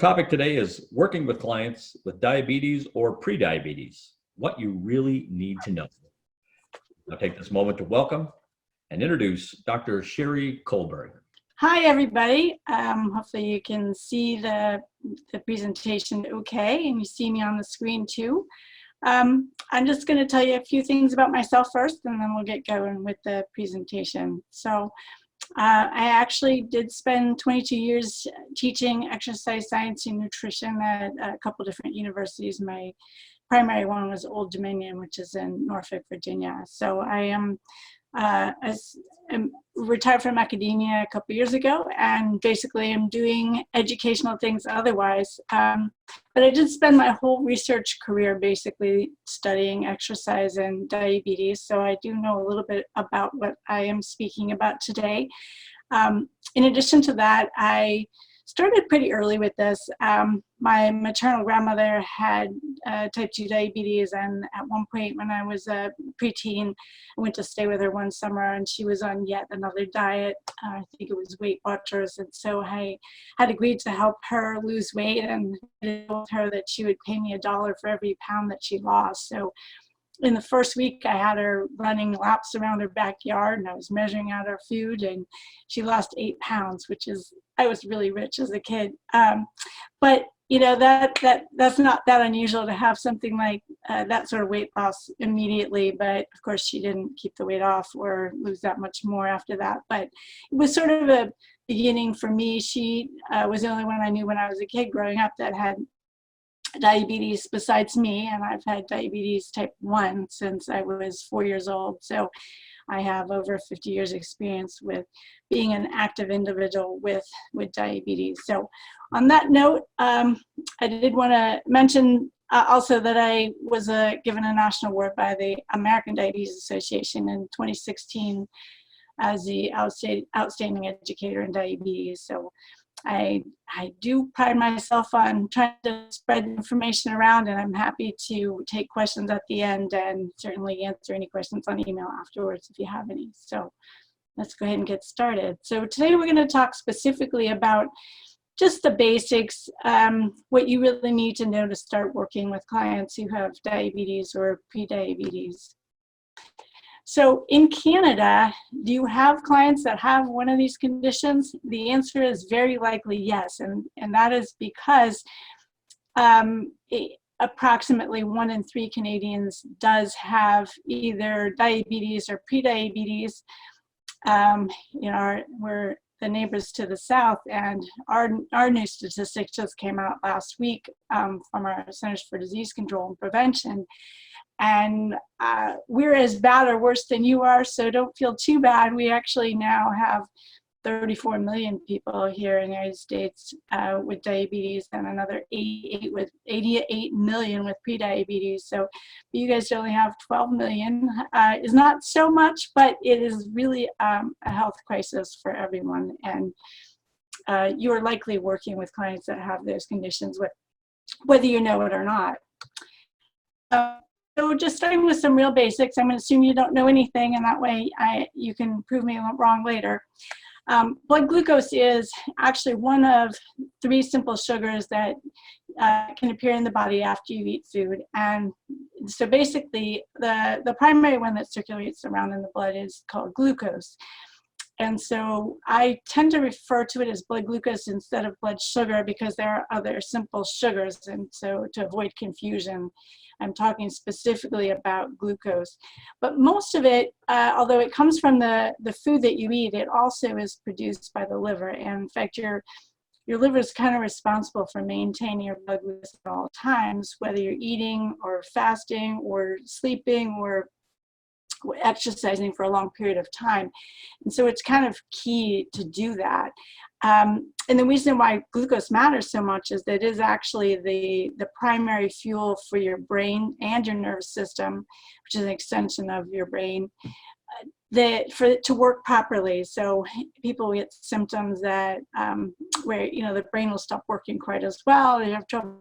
topic today is working with clients with diabetes or prediabetes, what you really need to know. I'll take this moment to welcome and introduce Dr. Sheri Colberg. Hi, everybody. Hopefully you can see the presentation okay, and you see me on the screen too. I'm just going to tell you a few things about myself first, and then we'll get going with the presentation. So I actually did spend 22 years teaching exercise science and nutrition at a couple different universities. My primary one was Old Dominion, which is in Norfolk, Virginia. So I am retired from academia a couple years ago, and basically I'm doing educational things otherwise. But I did spend my whole research career basically studying exercise and diabetes, so I do know a little bit about what I am speaking about today. In addition to that, I started pretty early with this. My maternal grandmother had type 2 diabetes, and at one point when I was a preteen, I went to stay with her one summer, and she was on yet another diet. I think it was Weight Watchers, and so I had agreed to help her lose weight, and I told her that she would pay me $1 for every pound that she lost. So in the first week, I had her running laps around her backyard, and I was measuring out her food, and she lost 8 pounds, which is, I was really rich as a kid. But you know, that's not that unusual to have something like that sort of weight loss immediately. But of course, she didn't keep the weight off or lose that much more after that. But it was sort of a beginning for me. She was the only one I knew when I was a kid growing up that had diabetes besides me, and I've had diabetes type 1 since I was 4 years old. So I have over 50 years experience with being an active individual with diabetes. So on that note, I did want to mention also that I was given a national award by the American Diabetes Association in 2016 as the outstanding educator in diabetes. So I do pride myself on trying to spread information around, and I'm happy to take questions at the end and certainly answer any questions on email afterwards if you have any. So let's go ahead and get started. So today we're going to talk specifically about just the basics, what you really need to know to start working with clients who have diabetes or prediabetes. So in Canada, do you have clients that have one of these conditions? The answer is very likely yes, and that is because approximately 1 in 3 Canadians does have either diabetes or prediabetes. You know, we're the neighbors to the south, and our new statistics just came out last week from our Centers for Disease Control and Prevention. And we're as bad or worse than you are, so don't feel too bad. We actually now have 34 million people here in the United States with diabetes, and another 88 million with prediabetes. So you guys only have 12 million. Is not so much, but it is really a health crisis for everyone. And you are likely working with clients that have those conditions, whether you know it or not. So just starting with some real basics, I'm going to assume you don't know anything, and that way you can prove me wrong later. Blood glucose is actually one of 3 simple sugars that can appear in the body after you eat food. And so basically, the primary one that circulates around in the blood is called glucose. And so I tend to refer to it as blood glucose instead of blood sugar because there are other simple sugars. And so to avoid confusion, I'm talking specifically about glucose. But most of it, although it comes from the food that you eat, it also is produced by the liver. And in fact, your liver is kind of responsible for maintaining your blood glucose at all times, whether you're eating or fasting or sleeping or exercising for a long period of time. And so it's kind of key to do that. And the reason why glucose matters so much is that it is actually the primary fuel for your brain and your nervous system, which is an extension of your brain, for it to work properly. So people get symptoms that where the brain will stop working quite as well. They have trouble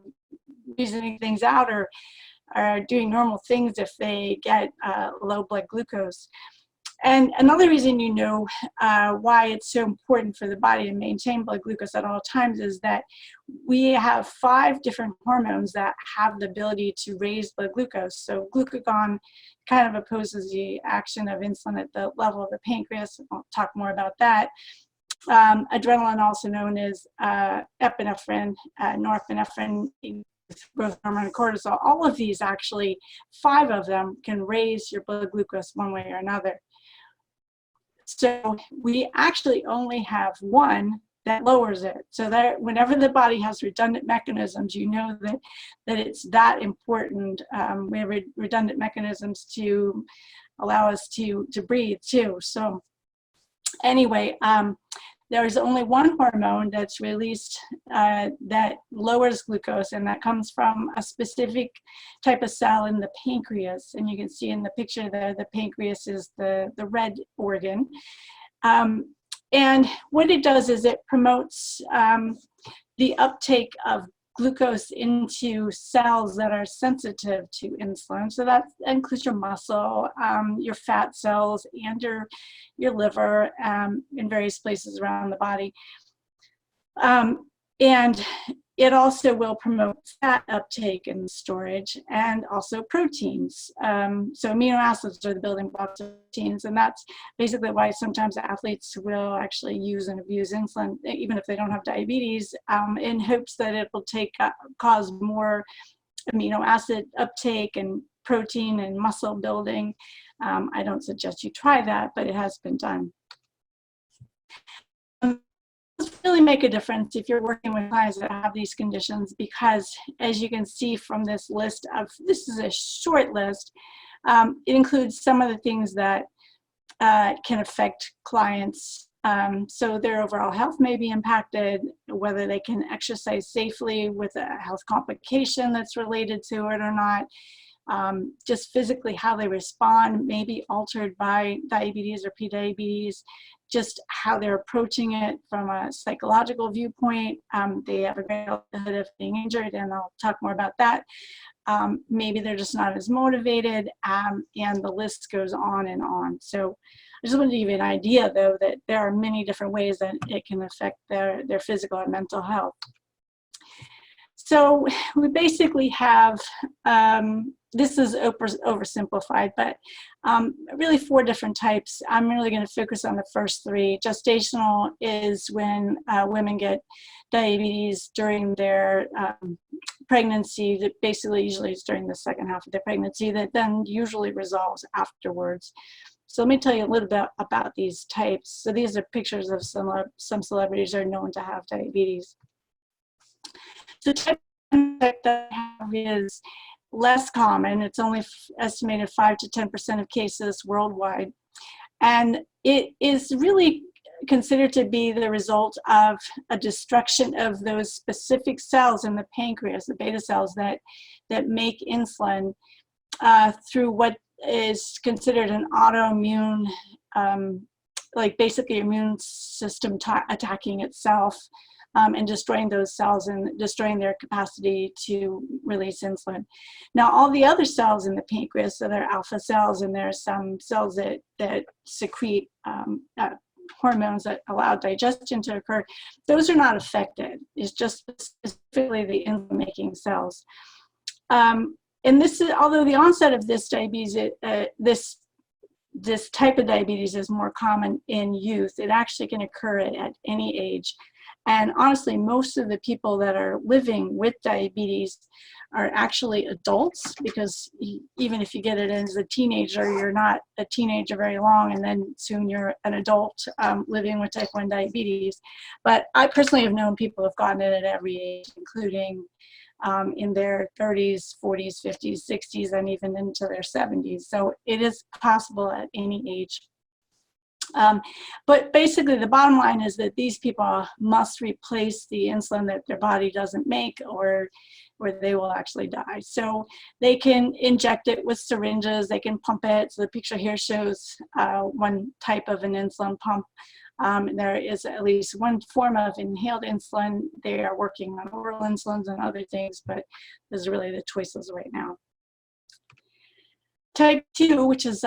reasoning things out or are doing normal things if they get low blood glucose. And another reason why it's so important for the body to maintain blood glucose at all times is that we have 5 different hormones that have the ability to raise blood glucose. So glucagon kind of opposes the action of insulin at the level of the pancreas. I'll talk more about that. Adrenaline, also known as epinephrine, norepinephrine, growth hormone, and cortisol, all of these actually, 5 of them can raise your blood glucose one way or another. So we actually only have one that lowers it. So that whenever the body has redundant mechanisms, you know that it's that important. We have redundant mechanisms to allow us to breathe too. So anyway, there's only one hormone that's released that lowers glucose, and that comes from a specific type of cell in the pancreas. And you can see in the picture there, the pancreas is the red organ. And what it does is it promotes the uptake of glucose into cells that are sensitive to insulin. So that includes your muscle, your fat cells, and your liver, in various places around the body. And it also will promote fat uptake and storage, and also proteins. So amino acids are the building blocks of proteins, and that's basically why sometimes athletes will actually use and abuse insulin, even if they don't have diabetes, in hopes that it will cause more amino acid uptake and protein and muscle building. I don't suggest you try that, but it has been done. Really make a difference if you're working with clients that have these conditions, because as you can see from this list this is a short list, it includes some of the things that can affect clients. So their overall health may be impacted, whether they can exercise safely with a health complication that's related to it or not. Just physically how they respond may be altered by diabetes or prediabetes, just how they're approaching it from a psychological viewpoint. They have a great likelihood of being injured, and I'll talk more about that. Maybe they're just not as motivated, and the list goes on and on. So I just wanted to give you an idea, though, that there are many different ways that it can affect their physical and mental health. So we basically have, this is oversimplified, but really 4 different types. I'm really going to focus on the first 3. Gestational is when women get diabetes during their pregnancy, that basically usually it's during the second half of their pregnancy, that then usually resolves afterwards. So let me tell you a little bit about these types. So these are pictures of some celebrities that are known to have diabetes. So type that I have is less common. It's only estimated 5 to 10% of cases worldwide. And it is really considered to be the result of a destruction of those specific cells in the pancreas, the beta cells that make insulin, through what is considered an autoimmune, like basically immune system attacking itself. And destroying those cells and destroying their capacity to release insulin. Now, all the other cells in the pancreas, so there are alpha cells, and there are some cells that secrete hormones that allow digestion to occur. Those are not affected. It's just specifically the insulin-making cells. And this is, although the onset of this diabetes, this type of diabetes is more common in youth, it actually can occur at any age. And honestly, most of the people that are living with diabetes are actually adults, because even if you get it as a teenager, you're not a teenager very long, and then soon you're an adult living with type 1 diabetes. But I personally have known people who have gotten it at every age, including in their 30s, 40s, 50s, 60s, and even into their 70s. So it is possible at any age. But basically the bottom line is that these people must replace the insulin that their body doesn't make, or they will actually die. So they can inject it with syringes, they can pump it. So the picture here shows one type of an insulin pump. There is at least one form of inhaled insulin. They are working on oral insulins and other things, but those are really the choices right now. type 2, which is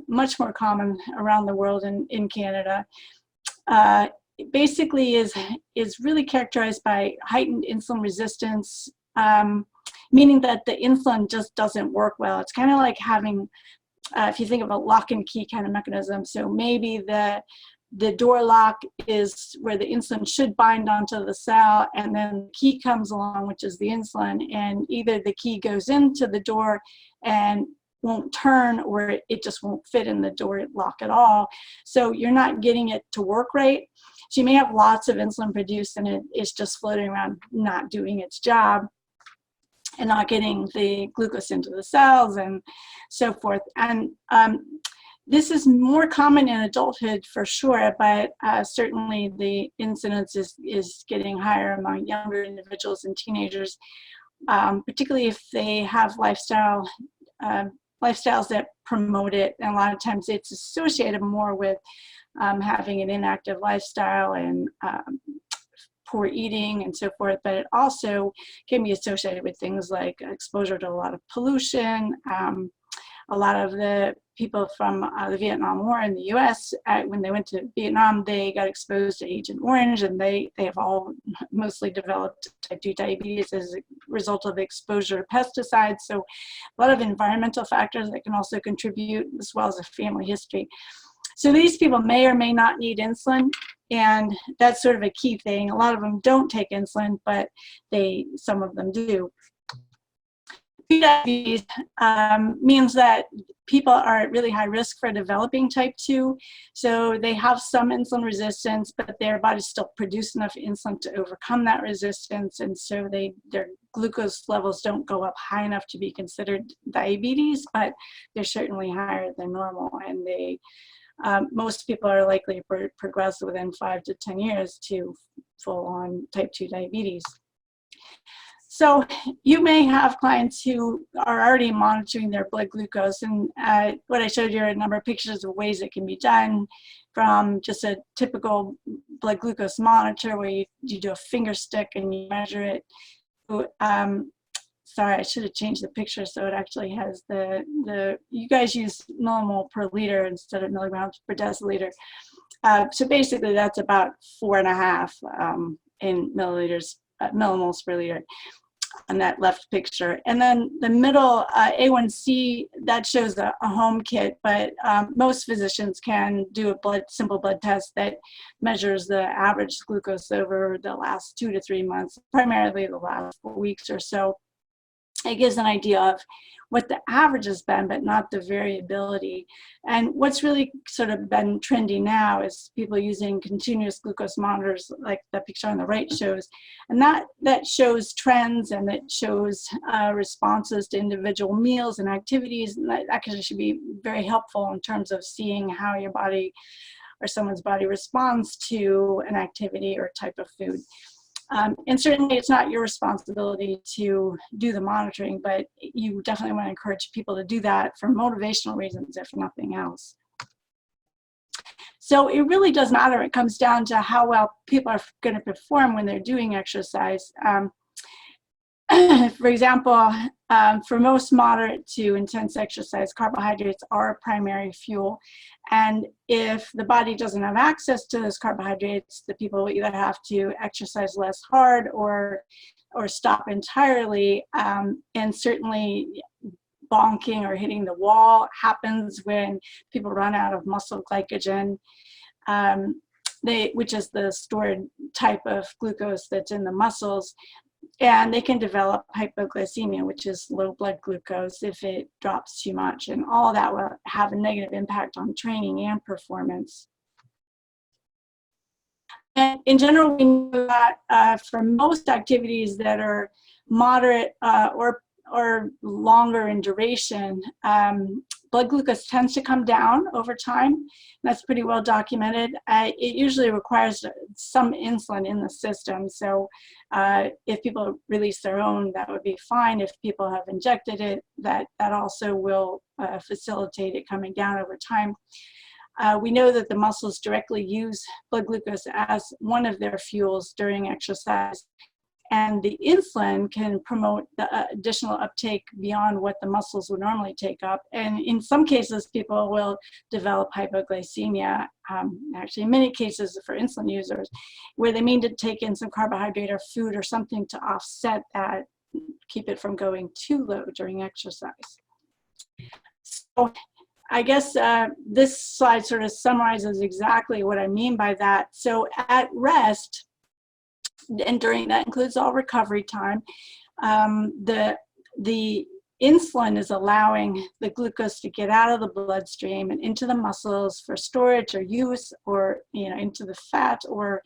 much more common around the world in Canada, basically is really characterized by heightened insulin resistance, meaning that the insulin just doesn't work well. It's kind of like having, if you think of a lock and key kind of mechanism, so maybe the door lock is where the insulin should bind onto the cell, and then the key comes along, which is the insulin, and either the key goes into the door and won't turn, or it just won't fit in the door lock at all. So you're not getting it to work right. So you may have lots of insulin produced and it's just floating around not doing its job and not getting the glucose into the cells and so forth. And this is more common in adulthood for sure, but certainly the incidence is getting higher among younger individuals and teenagers, particularly if they have lifestyles that promote it. And a lot of times it's associated more with having an inactive lifestyle and poor eating and so forth, but it also can be associated with things like exposure to a lot of pollution. A lot of the people from the Vietnam War in the US, when they went to Vietnam, they got exposed to Agent Orange, and they have all mostly developed type 2 diabetes as a result of exposure to pesticides. So a lot of environmental factors that can also contribute, as well as a family history. So these people may or may not need insulin, and that's sort of a key thing. A lot of them don't take insulin, but some of them do. Prediabetes means that people are at really high risk for developing type 2. So they have some insulin resistance, but their bodies still produce enough insulin to overcome that resistance. And so their glucose levels don't go up high enough to be considered diabetes, but they're certainly higher than normal. And most people are likely to progress within 5 to 10 years to full-on type 2 diabetes. So you may have clients who are already monitoring their blood glucose, and what I showed you are a number of pictures of ways it can be done, from just a typical blood glucose monitor where you do a finger stick and you measure it. Sorry, I should have changed the picture so it actually has you guys use millimole per liter instead of milligrams per deciliter. So basically that's about 4.5 in millimoles per liter on that left picture. And then the middle A1C, that shows a home kit, but most physicians can do a simple blood test that measures the average glucose over the last 2 to 3 months, primarily the last 4 weeks or so. It gives an idea of what the average has been, but not the variability. And what's really sort of been trendy now is people using continuous glucose monitors, like the picture on the right shows. And that shows trends, and that shows responses to individual meals and activities. And that actually should be very helpful in terms of seeing how your body or someone's body responds to an activity or type of food. And certainly it's not your responsibility to do the monitoring, but you definitely want to encourage people to do that for motivational reasons, if nothing else. So it really does matter. It comes down to how well people are going to perform when they're doing exercise. For example, for most moderate to intense exercise, carbohydrates are a primary fuel. And if the body doesn't have access to those carbohydrates, the people will either have to exercise less hard or stop entirely. And certainly bonking or hitting the wall happens when people run out of muscle glycogen, which is the stored type of glucose that's in the muscles. And they can develop hypoglycemia, which is low blood glucose, if it drops too much. And all that will have a negative impact on training and performance. And in general, we know that for most activities that are moderate or longer in duration, blood glucose tends to come down over time. That's pretty well documented. It usually requires some insulin in the system. So if people release their own, that would be fine. If people have injected it, that also will facilitate it coming down over time. We know that the muscles directly use blood glucose as one of their fuels during exercise. And the insulin can promote the additional uptake beyond what the muscles would normally take up. And in some cases, people will develop hypoglycemia. Actually, in many cases for insulin users, where they need to take in some carbohydrate or food or something to offset that, keep it from going too low during exercise. So I guess this slide sort of summarizes exactly what I mean by that. So at rest, and during that includes all recovery time, the insulin is allowing the glucose to get out of the bloodstream and into the muscles for storage or use, or into the fat or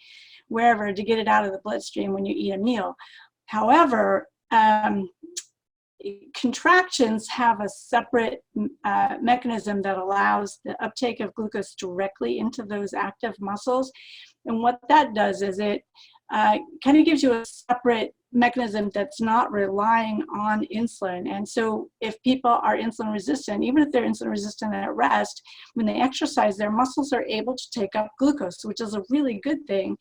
wherever, to get it out of the bloodstream when you eat a meal. However, contractions have a separate mechanism that allows the uptake of glucose directly into those active muscles. And what that does is it kind of gives you a separate mechanism that's not relying on insulin. And so if people are insulin resistant, even if they're insulin resistant at rest, when they exercise, their muscles are able to take up glucose, which is a really good thing.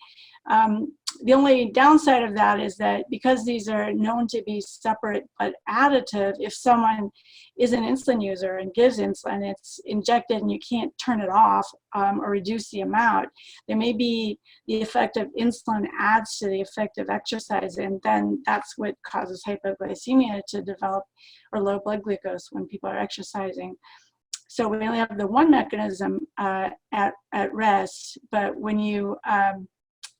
The only downside of that is that because these are known to be separate but additive, if someone is an insulin user and gives insulin, it's injected and you can't turn it off or reduce the amount, there may be the effect of insulin adds to the effect of exercise, and then that's what causes hypoglycemia to develop, or low blood glucose when people are exercising. So we only have the one mechanism at rest, but when you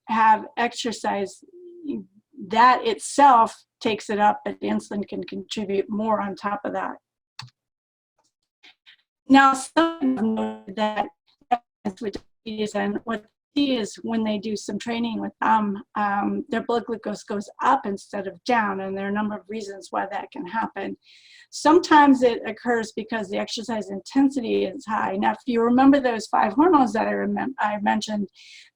have exercise, that itself takes it up, but insulin can contribute more on top of that. Now, some know that with diabetes, and what they see is when they do some training with them, their blood glucose goes up instead of down, and there are a number of reasons why that can happen. Sometimes it occurs because the exercise intensity is high. Now, if you remember those 5 hormones that I mentioned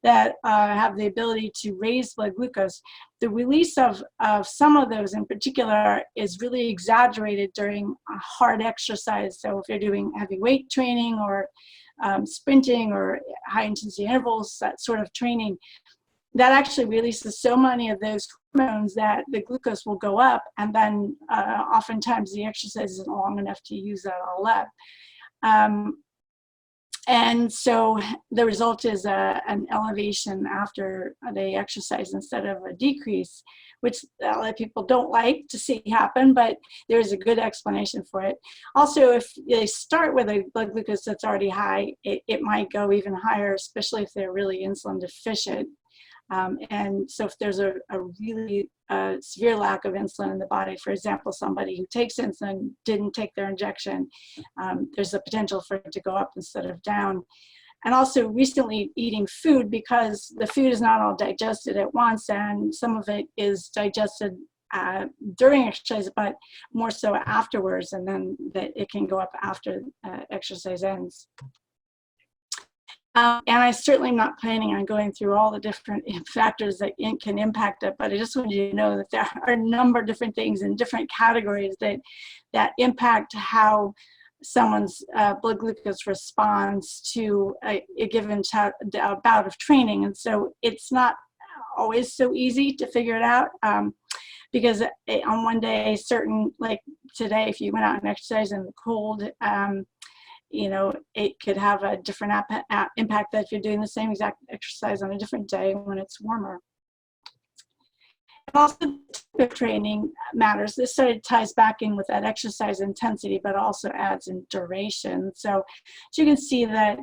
that have the ability to raise blood glucose, the release of some of those in particular is really exaggerated during a hard exercise. So if you're doing heavy weight training or sprinting or high intensity intervals, that sort of training, that actually releases so many of those hormones that the glucose will go up, and then oftentimes the exercise isn't long enough to use that all up. And so the result is an elevation after they exercise instead of a decrease, which a lot of people don't like to see happen, but there's a good explanation for it. Also, if they start with a blood glucose that's already high, it might go even higher, especially if they're really insulin deficient. And so if there's a really severe lack of insulin in the body, for example, somebody who takes insulin didn't take their injection, there's a potential for it to go up instead of down. And also recently eating food, because the food is not all digested at once, and some of it is digested during exercise, but more so afterwards, and then that it can go up after exercise ends. And I certainly am not planning on going through all the different factors that can impact it, but I just want you to know that there are a number of different things in different categories that impact how someone's blood glucose responds to a given bout of training. And so it's not always so easy to figure it out, because on one day, like today, if you went out and exercised in the cold, it could have a different impact than if you're doing the same exact exercise on a different day when it's warmer. And also, the type of training matters. This sort of ties back in with that exercise intensity, but also adds in duration. So you can see that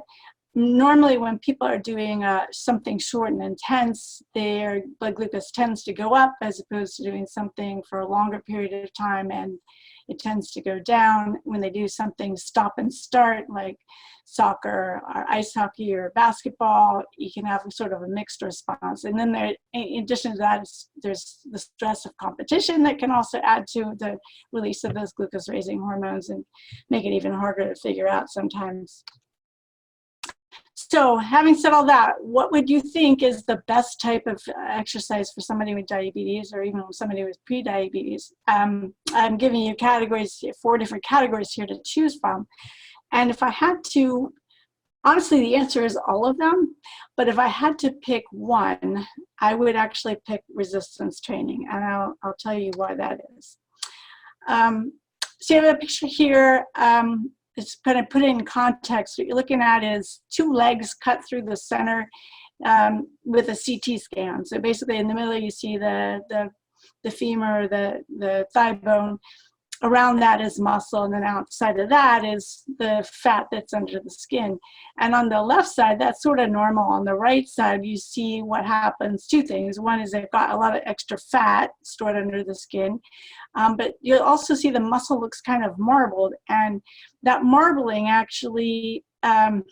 normally when people are doing something short and intense, their blood glucose tends to go up, as opposed to doing something for a longer period of time, and it tends to go down. When they do something stop and start, like soccer or ice hockey or basketball, you can have sort of a mixed response. And then there, in addition to that, there's the stress of competition that can also add to the release of those glucose raising hormones and make it even harder to figure out sometimes. So having said all that, what would you think is the best type of exercise for somebody with diabetes, or even somebody with pre-diabetes? I'm giving you categories, 4 different categories here to choose from. And if I had to Honestly, the answer is all of them. But if I had to pick one, I would actually pick resistance training. And I'll tell you why that is. So you have a picture here. It's kind of put it in context. What you're looking at is two legs cut through the center with a CT scan. So basically in the middle you see the femur, the thigh bone. Around that is muscle, and then outside of that is the fat that's under the skin. And on the left side, that's sort of normal. On the right side, you see what happens, two things. One is they've got a lot of extra fat stored under the skin, but you'll also see the muscle looks kind of marbled, and that marbling actually has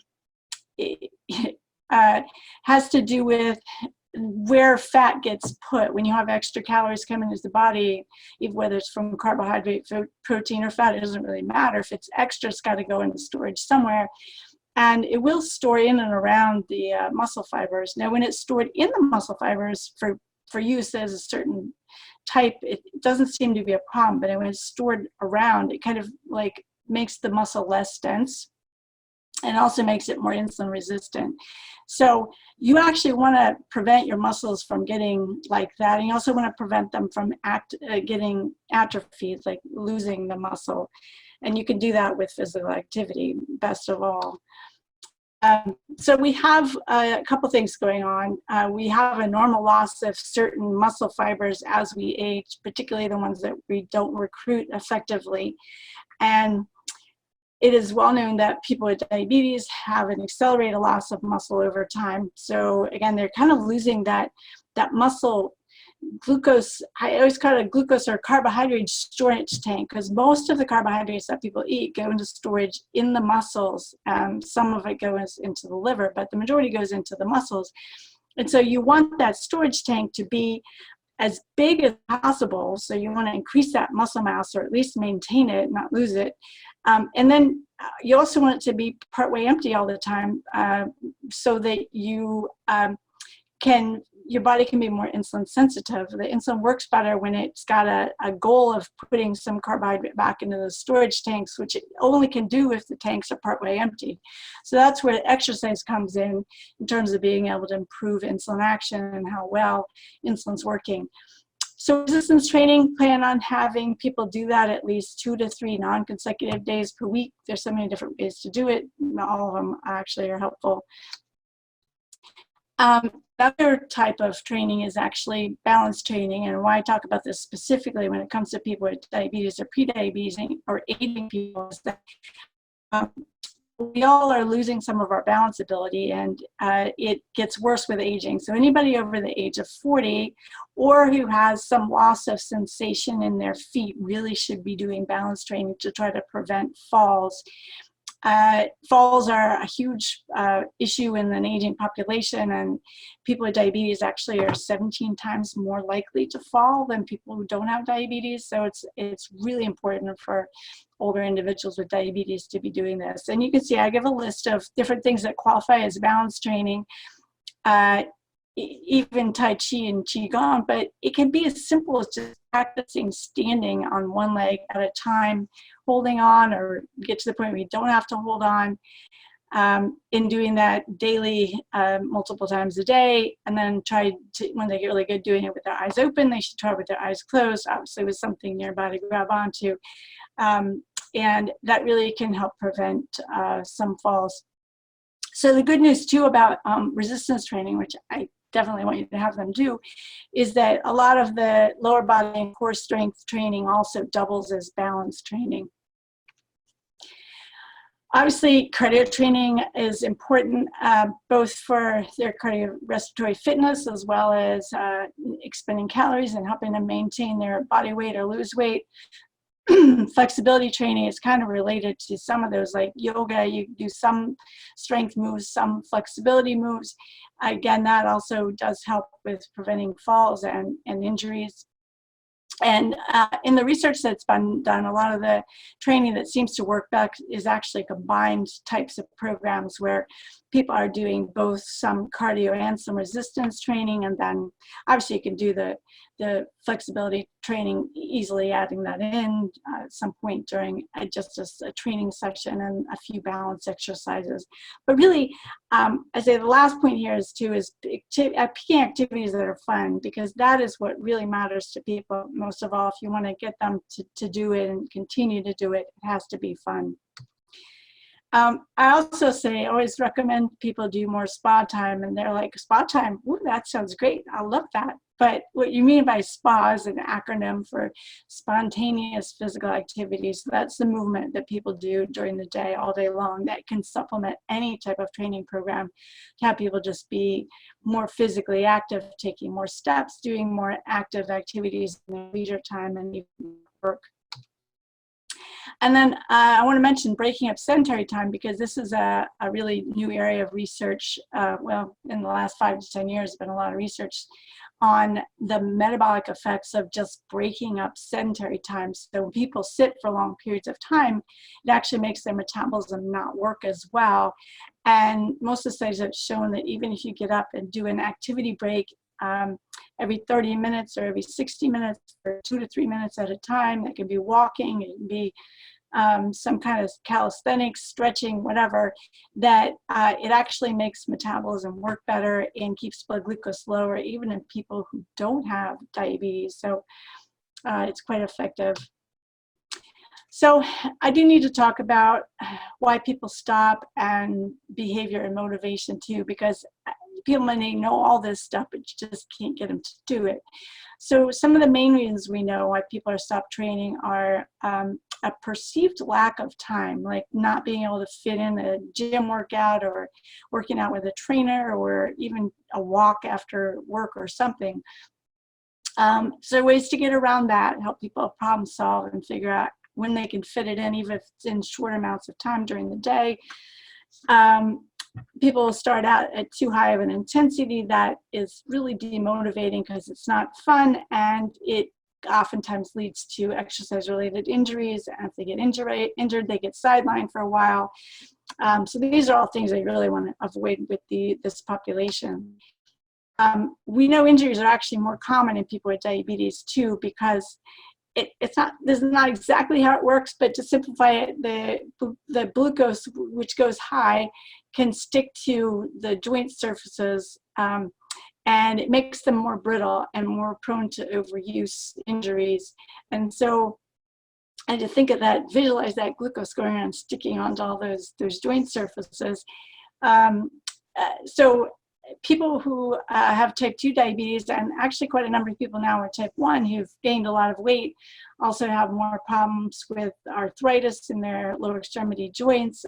to do with where fat gets put. When you have extra calories coming into the body, even whether it's from carbohydrate, protein, or fat, it doesn't really matter. If it's extra, it's got to go into storage somewhere. And it will store in and around the muscle fibers. Now, when it's stored in the muscle fibers for use as a certain type, it doesn't seem to be a problem. But when it's stored around, it kind of like makes the muscle less dense, and also makes it more insulin resistant. So you actually want to prevent your muscles from getting like that. And you also want to prevent them from getting atrophied, like losing the muscle. And you can do that with physical activity, best of all. So we have a couple things going on. We have a normal loss of certain muscle fibers as we age, particularly the ones that we don't recruit effectively. And it is well known that people with diabetes have an accelerated loss of muscle over time. So again, they're kind of losing that muscle glucose. I always call it a glucose or carbohydrate storage tank, because most of the carbohydrates that people eat go into storage in the muscles. Some of it goes into the liver, but the majority goes into the muscles. And so you want that storage tank to be as big as possible. So you want to increase that muscle mass, or at least maintain it, not lose it. And then you also want it to be partway empty all the time, so that you your body can be more insulin sensitive. The insulin works better when it's got a goal of putting some carbohydrate back into the storage tanks, which it only can do if the tanks are partway empty. So that's where exercise comes in terms of being able to improve insulin action and how well insulin's working. So resistance training, plan on having people do that at least 2 to 3 non-consecutive days per week. There's so many different ways to do it. Not all of them actually are helpful. Another type of training is actually balance training, and why I talk about this specifically when it comes to people with diabetes or prediabetes or aging people is that we all are losing some of our balance ability, and it gets worse with aging. So anybody over the age of 40 or who has some loss of sensation in their feet really should be doing balance training to try to prevent falls. Falls are a huge issue in an aging population, and people with diabetes actually are 17 times more likely to fall than people who don't have diabetes. So it's really important for older individuals with diabetes to be doing this. And you can see I give a list of different things that qualify as balance training, even Tai Chi and Qigong, but it can be as simple as just practicing standing on one leg at a time, holding on, or get to the point where you don't have to hold on, in doing that daily, multiple times a day. And then try to, when they get really good doing it with their eyes open, they should try with their eyes closed, obviously with something nearby to grab onto. And that really can help prevent some falls. So the good news too about resistance training, which I definitely want you to have them do, is that a lot of the lower body and core strength training also doubles as balance training. Obviously, cardio training is important, both for their cardiorespiratory fitness as well as expending calories and helping them maintain their body weight or lose weight. Flexibility training is kind of related to some of those, like yoga. You do some strength moves, some flexibility moves. Again, that also does help with preventing falls and injuries. And in the research that's been done, a lot of the training that seems to work best is actually combined types of programs where people are doing both some cardio and some resistance training, and then obviously you can do the flexibility training easily, adding that in at some point during just a training session, and a few balance exercises. But really, I say the last point here is picking activities that are fun, because that is what really matters to people most of all. If you want to get them to do it and continue to do it, it has to be fun. I also always recommend people do more spa time, and they're like, spa time, ooh, that sounds great, I love that. But what you mean by spa is an acronym for spontaneous physical activities. So that's the movement that people do during the day, all day long, that can supplement any type of training program to have people just be more physically active, taking more steps, doing more active activities in their leisure time and even work. And then I want to mention breaking up sedentary time, because this is a really new area of research. Well, in the last 5 to 10 years, there's been a lot of research on the metabolic effects of just breaking up sedentary time. So when people sit for long periods of time, it actually makes their metabolism not work as well. And most of the studies have shown that even if you get up and do an activity break every 30 minutes or every 60 minutes or 2 to 3 minutes at a time, that can be walking, it can be some kind of calisthenics, stretching, whatever, that it actually makes metabolism work better and keeps blood glucose lower, even in people who don't have diabetes. So it's quite effective. So I do need to talk about why people stop, and behavior and motivation too, because people may know all this stuff, but you just can't get them to do it. So some of the main reasons we know why people are stopped training are a perceived lack of time, like not being able to fit in a gym workout or working out with a trainer or even a walk after work or something. So ways to get around that, help people problem solve and figure out when they can fit it in, even if it's in short amounts of time during the day. People will start out at too high of an intensity that is really demotivating because it's not fun, and it oftentimes leads to exercise-related injuries. And if they get injured, they get sidelined for a while. So these are all things I really want to avoid with this population. We know injuries are actually more common in people with diabetes too, because this is not exactly how it works, but to simplify it, the glucose, which goes high, can stick to the joint surfaces, and it makes them more brittle and more prone to overuse injuries. And so, and to think of that, visualize that glucose going around sticking onto all those joint surfaces. So people who have type 2 diabetes, and actually quite a number of people now are type 1 who've gained a lot of weight, also have more problems with arthritis in their lower extremity joints.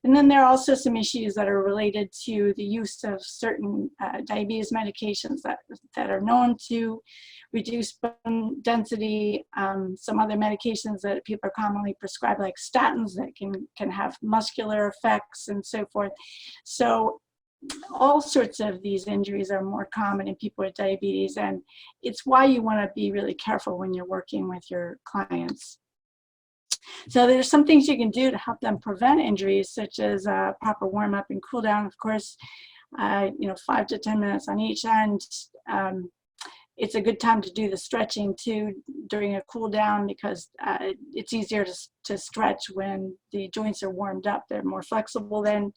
And then there are also some issues that are related to the use of certain diabetes medications that are known to reduce bone density, some other medications that people are commonly prescribed, like statins, that can have muscular effects and so forth. So all sorts of these injuries are more common in people with diabetes, and it's why you want to be really careful when you're working with your clients. So there's some things you can do to help them prevent injuries, such as proper warm-up and cool-down. Of course, 5 to 10 minutes on each end. It's a good time to do the stretching too during a cool-down, because it's easier to stretch when the joints are warmed up. They're more flexible then.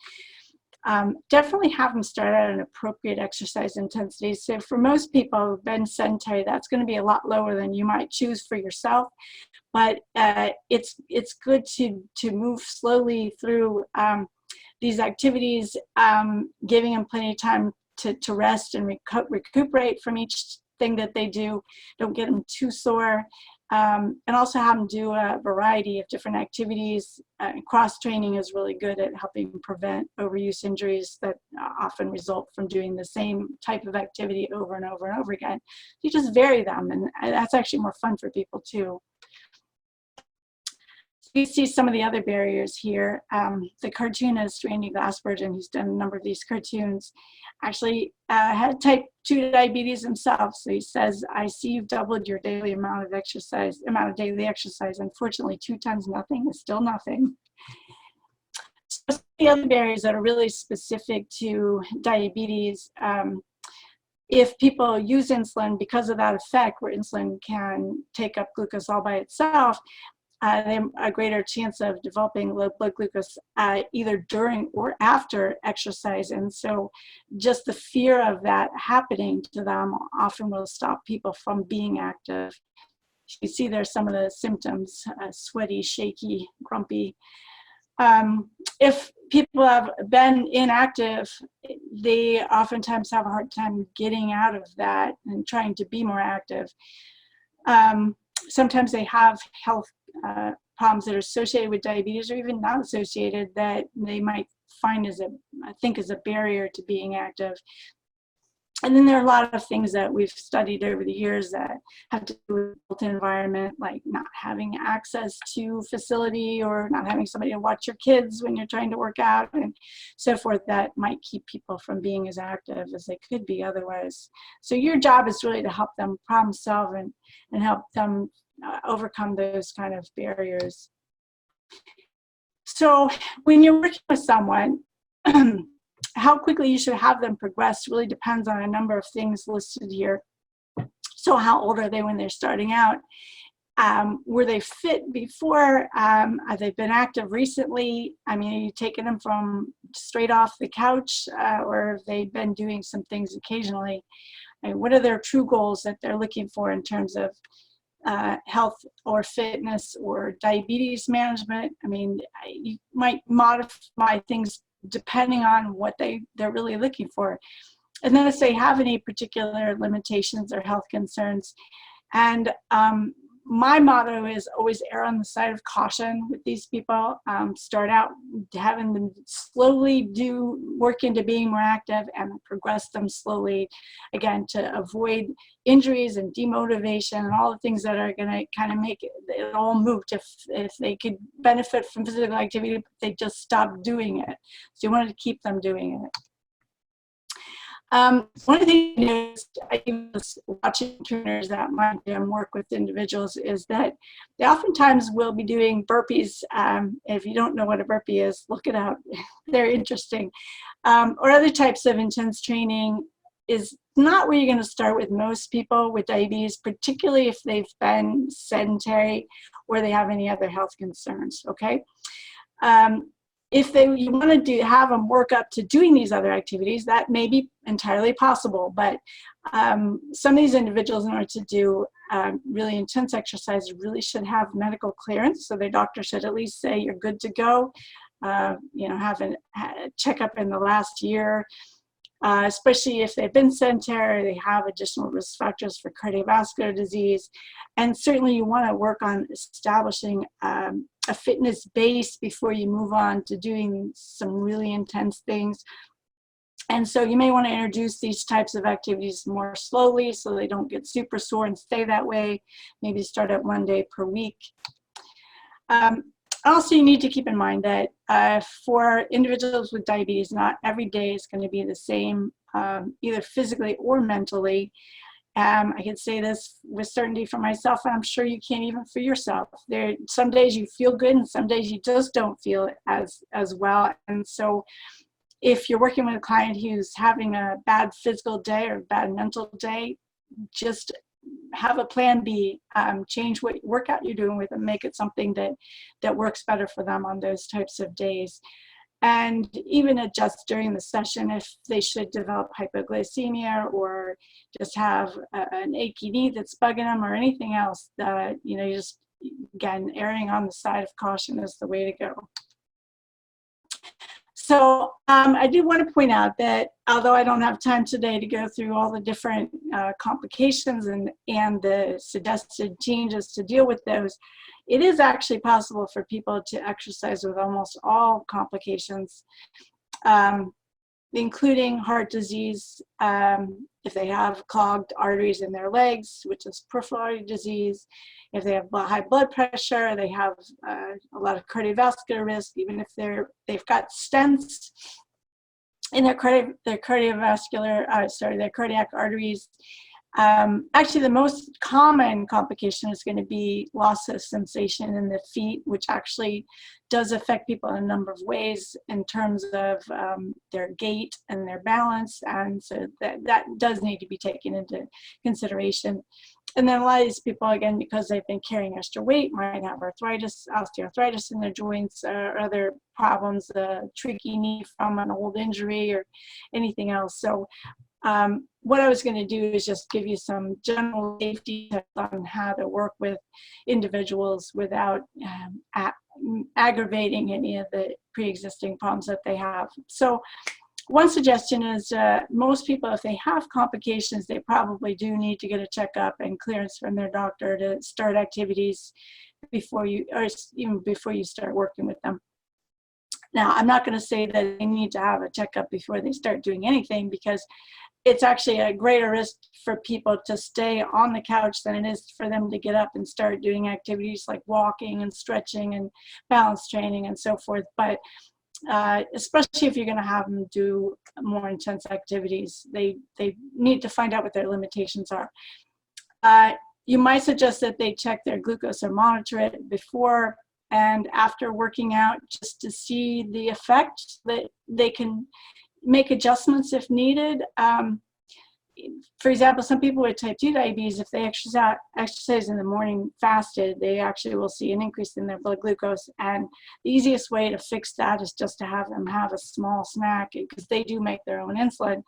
Definitely have them start at an appropriate exercise intensity. So for most people who've been sedentary, that's going to be a lot lower than you might choose for yourself. But it's good to move slowly through these activities, giving them plenty of time to rest and recuperate from each thing that they do. Don't get them too sore. And also have them do a variety of different activities. Cross-training is really good at helping prevent overuse injuries that often result from doing the same type of activity over and over and over again. You just vary them, and that's actually more fun for people too. You see some of the other barriers here. The cartoonist, Randy Glassbergen, who's done a number of these cartoons, actually had type 2 diabetes himself. So he says, I see you've doubled your daily amount of daily exercise. Unfortunately, 2 times nothing is still nothing. So the other barriers that are really specific to diabetes, if people use insulin because of that effect where insulin can take up glucose all by itself, they have a greater chance of developing low blood glucose either during or after exercise. And so just the fear of that happening to them often will stop people from being active. You see there's some of the symptoms, sweaty, shaky, grumpy. If people have been inactive, they oftentimes have a hard time getting out of that and trying to be more active. Sometimes they have health problems that are associated with diabetes or even not associated that they might find as a barrier to being active. And then there are a lot of things that we've studied over the years that have to do with built environment, like not having access to facility or not having somebody to watch your kids when you're trying to work out and so forth, that might keep people from being as active as they could be otherwise. So your job is really to help them problem solve and help them overcome those kind of barriers. So when you're working with someone, how quickly you should have them progress really depends on a number of things listed here. So how old are they when they're starting out? Were they fit before? Have they been active recently? I mean, are you taking them from straight off the couch or have they been doing some things occasionally? I mean, what are their true goals that they're looking for in terms of health or fitness or diabetes management? I mean, you might modify things depending on what they're really looking for. And then if they have any particular limitations or health concerns. And my motto is always err on the side of caution with these people. Start out having them slowly work into being more active and progress them slowly, again, to avoid injuries and demotivation and all the things that are going to kind of make it all moot if they could benefit from physical activity, but they just stop doing it. So you want to keep them doing it. One of the things I was watching trainers at my gym work with individuals is that they oftentimes will be doing burpees. If you don't know what a burpee is, look it up. They're interesting. Or other types of intense training is not where you're going to start with most people with diabetes, particularly if they've been sedentary or they have any other health concerns, okay? If you want to have them work up to doing these other activities, that may be entirely possible. But some of these individuals, in order to do really intense exercise, really should have medical clearance. So their doctor should at least say you're good to go. Have a checkup in the last year, especially if they've been sedentary, they have additional risk factors for cardiovascular disease. And certainly you want to work on establishing a fitness base before you move on to doing some really intense things. And so you may want to introduce these types of activities more slowly so they don't get super sore and stay that way. Maybe start at 1 day per week. Also, you need to keep in mind that for individuals with diabetes, not every day is going to be the same, either physically or mentally. I can say this with certainty for myself, and I'm sure you can even for yourself. Some days you feel good and some days you just don't feel it as well. And so if you're working with a client who's having a bad physical day or a bad mental day, just have a plan B, change what workout you're doing with them, make it something that works better for them on those types of days. And even adjust during the session if they should develop hypoglycemia or just have an achy knee that's bugging them or anything else that, just, again, erring on the side of caution is the way to go. So I do want to point out that although I don't have time today to go through all the different complications and the suggested changes to deal with those, it is actually possible for people to exercise with almost all complications, including heart disease, if they have clogged arteries in their legs, which is peripheral artery disease. If they have high blood pressure, they have a lot of cardiovascular risk, even if they've got stents in their cardiac arteries. Actually, the most common complication is going to be loss of sensation in the feet, which actually does affect people in a number of ways in terms of their gait and their balance. And so that does need to be taken into consideration. And then a lot of these people, again, because they've been carrying extra weight, might have arthritis, osteoarthritis in their joints, or other problems, tricky knee from an old injury or anything else. So what I was going to do is just give you some general safety tips on how to work with individuals without aggravating any of the pre-existing problems that they have. So one suggestion is most people, if they have complications, they probably do need to get a checkup and clearance from their doctor to start activities before you, or even before you start working with them. Now, I'm not going to say that they need to have a checkup before they start doing anything, because it's actually a greater risk for people to stay on the couch than it is for them to get up and start doing activities like walking and stretching and balance training and so forth. But especially if you're going to have them do more intense activities, they need to find out what their limitations are. You might suggest that they check their glucose or monitor it before and after working out, just to see the effect, that they can make adjustments if needed. For example, some people with type 2 diabetes, if they exercise in the morning fasted, they actually will see an increase in their blood glucose. And the easiest way to fix that is just to have them have a small snack, because they do make their own insulin,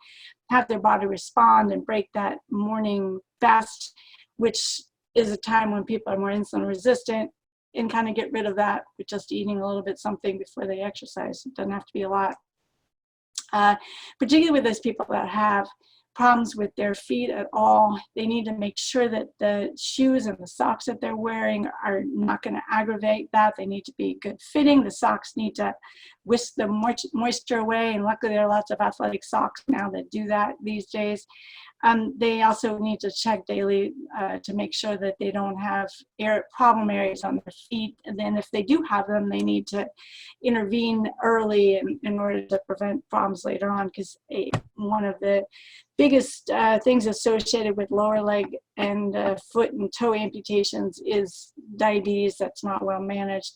have their body respond and break that morning fast, which is a time when people are more insulin resistant, and kind of get rid of that with just eating a little bit something before they exercise. It doesn't have to be a lot. Particularly with those people that have problems with their feet at all, they need to make sure that the shoes and the socks that they're wearing are not going to aggravate that. They need to be good fitting. The socks need to whisk the moisture away, and luckily there are lots of athletic socks now that do that these days. They also need to check daily to make sure that they don't have problem areas on their feet. And then if they do have them, they need to intervene early in order to prevent problems later on, because one of the biggest things associated with lower leg and foot and toe amputations is diabetes that's not well managed.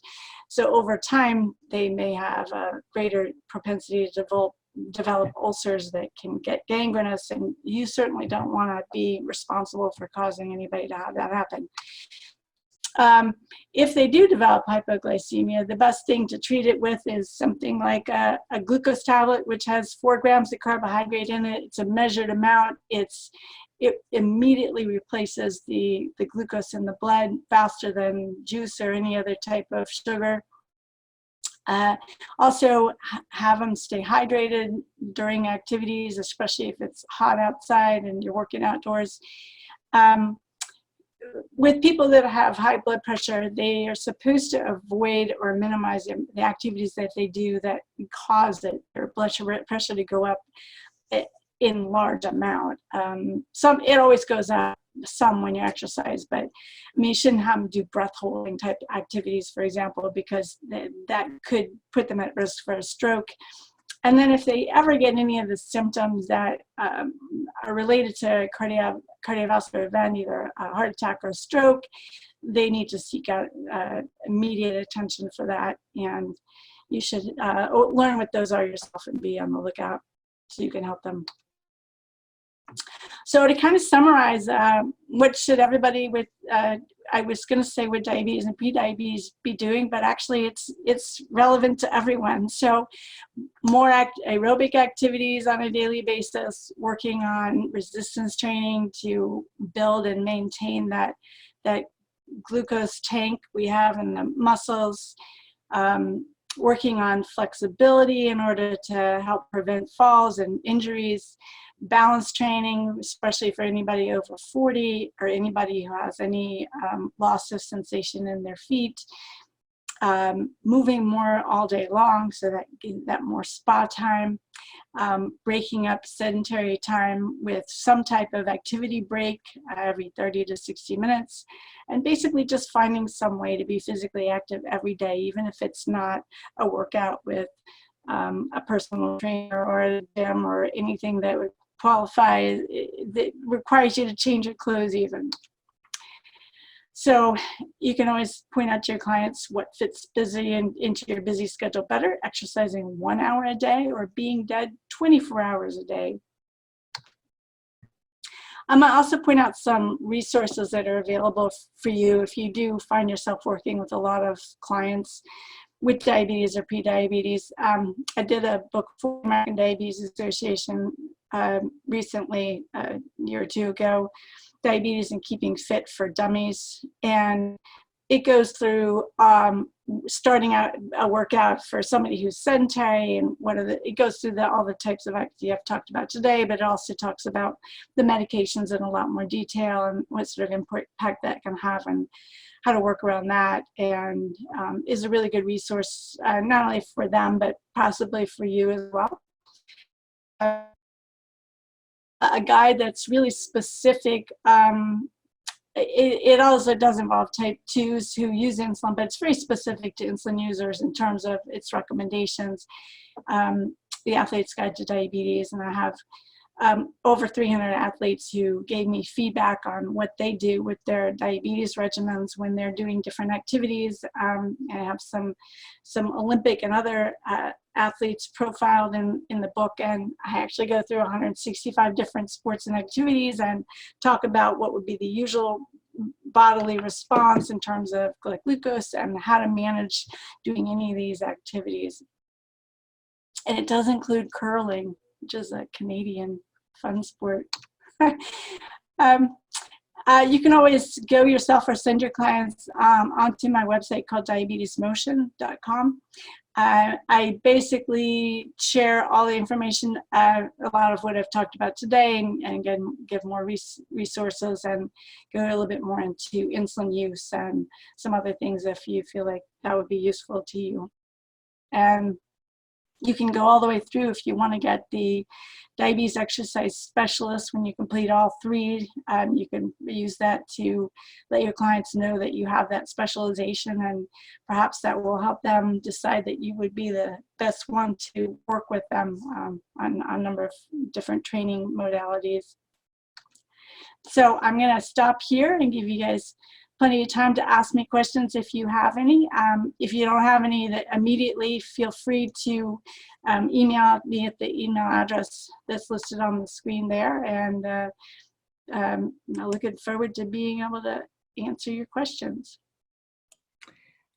So over time, they may have a greater propensity to develop ulcers that can get gangrenous, and you certainly don't want to be responsible for causing anybody to have that happen. If they do develop hypoglycemia, the best thing to treat it with is something like a glucose tablet, which has 4 grams of carbohydrate in it. It's a measured amount. It immediately replaces the glucose in the blood faster than juice or any other type of sugar. Also, have them stay hydrated during activities, especially if it's hot outside and you're working outdoors. With people that have high blood pressure, they are supposed to avoid or minimize the activities that they do that cause their blood pressure to go up in large amount. It always goes up some when you exercise, but I mean, you shouldn't have them do breath holding type activities, for example, because that could put them at risk for a stroke. And then if they ever get any of the symptoms that are related to cardiovascular event, either a heart attack or a stroke, they need to seek out immediate attention for that. And you should learn what those are yourself and be on the lookout so you can help them. So to kind of summarize, what should everybody with, I was going to say with diabetes and prediabetes be doing, but actually it's relevant to everyone. So more aerobic activities on a daily basis, working on resistance training to build and maintain that glucose tank we have in the muscles, working on flexibility in order to help prevent falls and injuries, balance training, especially for anybody over 40 or anybody who has any loss of sensation in their feet, moving more all day long so that more spa time, breaking up sedentary time with some type of activity break every 30 to 60 minutes, and basically just finding some way to be physically active every day, even if it's not a workout with a personal trainer or a gym or anything that would qualify, that requires you to change your clothes even. So you can always point out to your clients what fits busy and into your busy schedule better, exercising 1 hour a day or being dead 24 hours a day. I'm going to also point out some resources that are available for you if you do find yourself working with a lot of clients with diabetes or prediabetes. I did a book for American Diabetes Association recently, a year or two ago, Diabetes and Keeping Fit for Dummies. And it goes through starting out a workout for somebody who's sedentary, and it goes through all the types of activity I've talked about today, but it also talks about the medications in a lot more detail and what sort of impact that can have and how to work around that, and is a really good resource, not only for them, but possibly for you as well. A guide that's really specific. It also does involve type 2s who use insulin, but it's very specific to insulin users in terms of its recommendations. The Athlete's Guide to Diabetes, and I have over 300 athletes who gave me feedback on what they do with their diabetes regimens when they're doing different activities. I have some Olympic and other athletes profiled in the book, and I actually go through 165 different sports and activities and talk about what would be the usual bodily response in terms of glucose and how to manage doing any of these activities. And it does include curling, which is a Canadian fun sport. You can always go yourself or send your clients onto my website called diabetesmotion.com. I basically share all the information, a lot of what I've talked about today, and again, give more resources and go a little bit more into insulin use and some other things if you feel like that would be useful to you. And you can go all the way through if you want to get the diabetes exercise specialist. When you complete all 3, you can use that to let your clients know that you have that specialization, and perhaps that will help them decide that you would be the best one to work with them on a number of different training modalities. So I'm going to stop here and give you guys plenty of time to ask me questions if you have any. If you don't have any that immediately, feel free to email me at the email address that's listed on the screen there. And I'm looking forward to being able to answer your questions.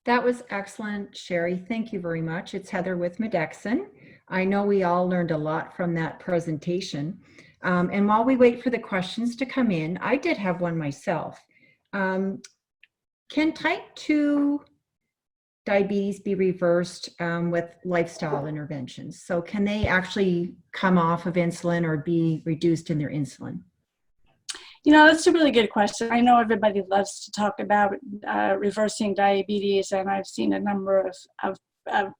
That was excellent, Sheri. Thank you very much. It's Heather with MedeXN. I know we all learned a lot from that presentation. And while we wait for the questions to come in, I did have one myself. Can type 2 diabetes be reversed with lifestyle interventions? So can they actually come off of insulin or be reduced in their insulin? You know, that's a really good question. I know everybody loves to talk about reversing diabetes, and I've seen a number of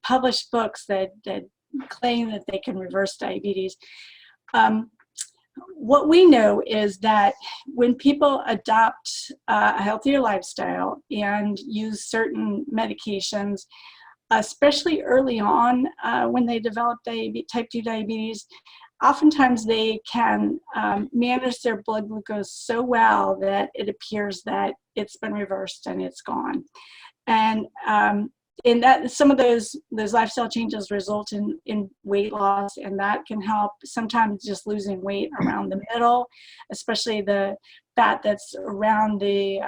published books that claim that they can reverse diabetes. What we know is that when people adopt a healthier lifestyle and use certain medications, especially early on when they develop type 2 diabetes, oftentimes they can manage their blood glucose so well that it appears that it's been reversed and it's gone. And some of those lifestyle changes result in weight loss, and that can help sometimes just losing weight around the middle, especially the fat that's around the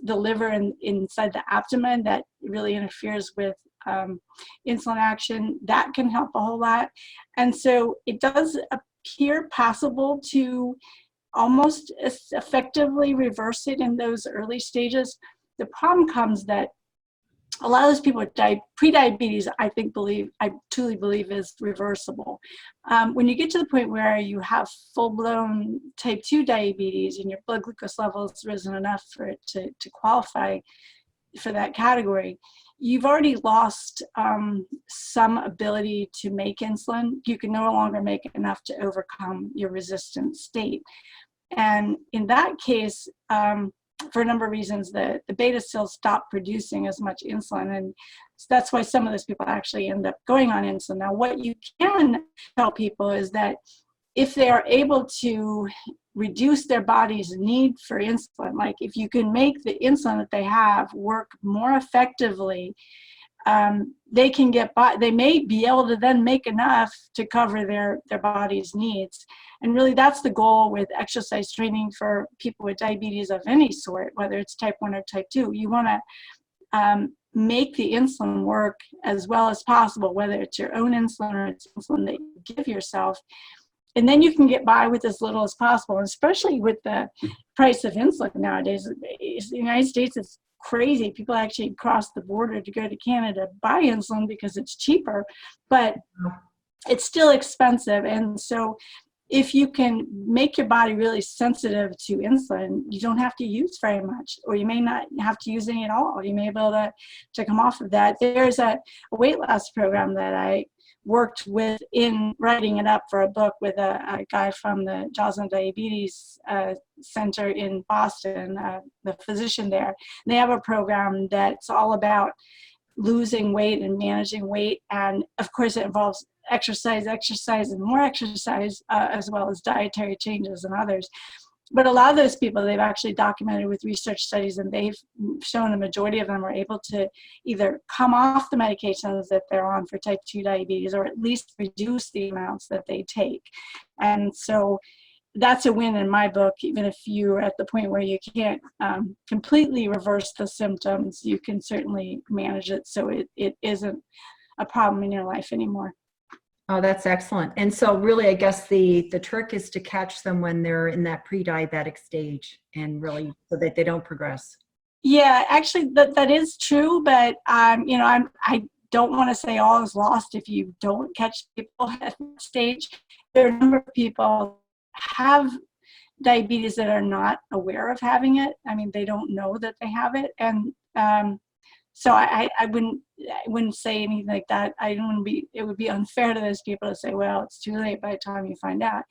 liver and inside the abdomen that really interferes with insulin action. That can help a whole lot. And so it does appear possible to almost effectively reverse it in those early stages. The problem comes that a lot of those people with prediabetes, I truly believe is reversible. When you get to the point where you have full-blown type 2 diabetes and your blood glucose level has risen enough for it to qualify for that category, you've already lost some ability to make insulin. You can no longer make enough to overcome your resistant state. And in that case, for a number of reasons, the beta cells stop producing as much insulin, and that's why some of those people actually end up going on insulin. Now, what you can tell people is that if they are able to reduce their body's need for insulin, like if you can make the insulin that they have work more effectively, they can get by. They may be able to then make enough to cover their body's needs. And really, that's the goal with exercise training for people with diabetes of any sort, whether it's type 1 or type 2. You want to make the insulin work as well as possible, whether it's your own insulin or it's insulin that you give yourself. And then you can get by with as little as possible, and especially with the price of insulin nowadays. The United States is crazy. People actually cross the border to go to Canada to buy insulin because it's cheaper, but it's still expensive. And so if you can make your body really sensitive to insulin, you don't have to use very much, or you may not have to use any at all. You may be able to come off of that. There's a weight loss program that I worked with in writing it up for a book with a guy from the Joslin Diabetes Center in Boston, the physician there. And they have a program that's all about losing weight and managing weight. And of course, it involves exercise, and more exercise, as well as dietary changes and others. But a lot of those people, they've actually documented with research studies, and they've shown a majority of them are able to either come off the medications that they're on for type 2 diabetes, or at least reduce the amounts that they take. And so that's a win in my book. Even if you're at the point where you can't completely reverse the symptoms, you can certainly manage it so it isn't a problem in your life anymore. Oh, that's excellent. And so really, I guess the trick is to catch them when they're in that pre-diabetic stage, and really so that they don't progress. Yeah, actually that is true, but you know, I don't want to say all is lost if you don't catch people at that stage. There are a number of people have diabetes that are not aware of having it. I mean, they don't know that they have it, and so I wouldn't say anything like that. It would be unfair to those people to say, well, it's too late by the time you find out.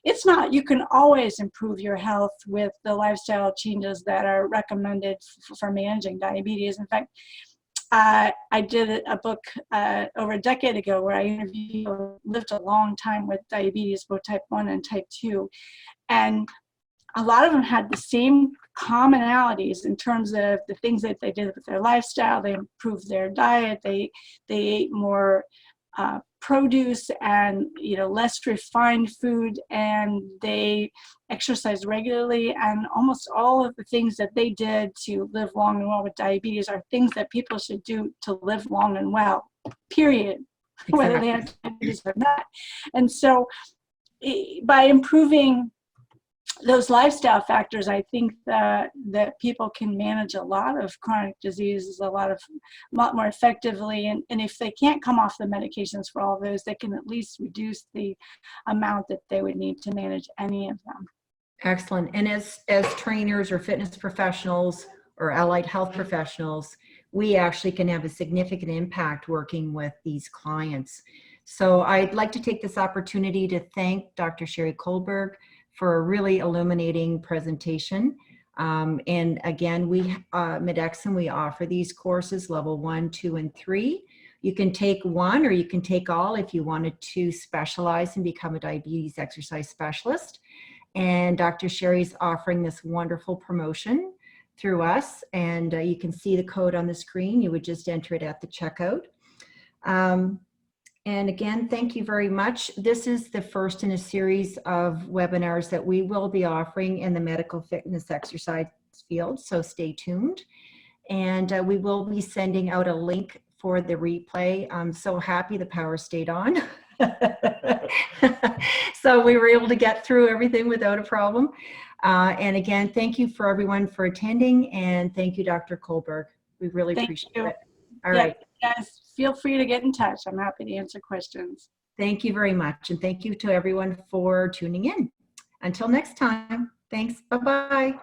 It's not. You can always improve your health with the lifestyle changes that are recommended for managing diabetes. In fact, I did a book over a decade ago where I interviewed people who lived a long time with diabetes, both type 1 and type 2. And a lot of them had the same commonalities in terms of the things that they did with their lifestyle. They improved their diet. They ate more produce and less refined food, and they exercised regularly. And almost all of the things that they did to live long and well with diabetes are things that people should do to live long and well, period. Exactly. Whether they have diabetes or not. And so by improving those lifestyle factors, I think that people can manage a lot of chronic diseases a lot more effectively. And if they can't come off the medications for all of those, they can at least reduce the amount that they would need to manage any of them. Excellent. And as trainers or fitness professionals or allied health professionals, we actually can have a significant impact working with these clients. So I'd like to take this opportunity to thank Dr. Sheri Colberg for a really illuminating presentation. And again, MedeXN, we offer these courses, level 1, 2, and 3. You can take one or you can take all if you wanted to specialize and become a diabetes exercise specialist. And Dr. Sheri's offering this wonderful promotion through us. And you can see the code on the screen. You would just enter it at the checkout. And again, thank you very much. This is the first in a series of webinars that we will be offering in the medical fitness exercise field, so stay tuned. And we will be sending out a link for the replay. I'm so happy the power stayed on. So we were able to get through everything without a problem. And again, thank you for everyone for attending, and thank you, Dr. Colberg. We really appreciate it. All right. Guys, feel free to get in touch. I'm happy to answer questions. Thank you very much. And thank you to everyone for tuning in. Until next time, thanks. Bye-bye.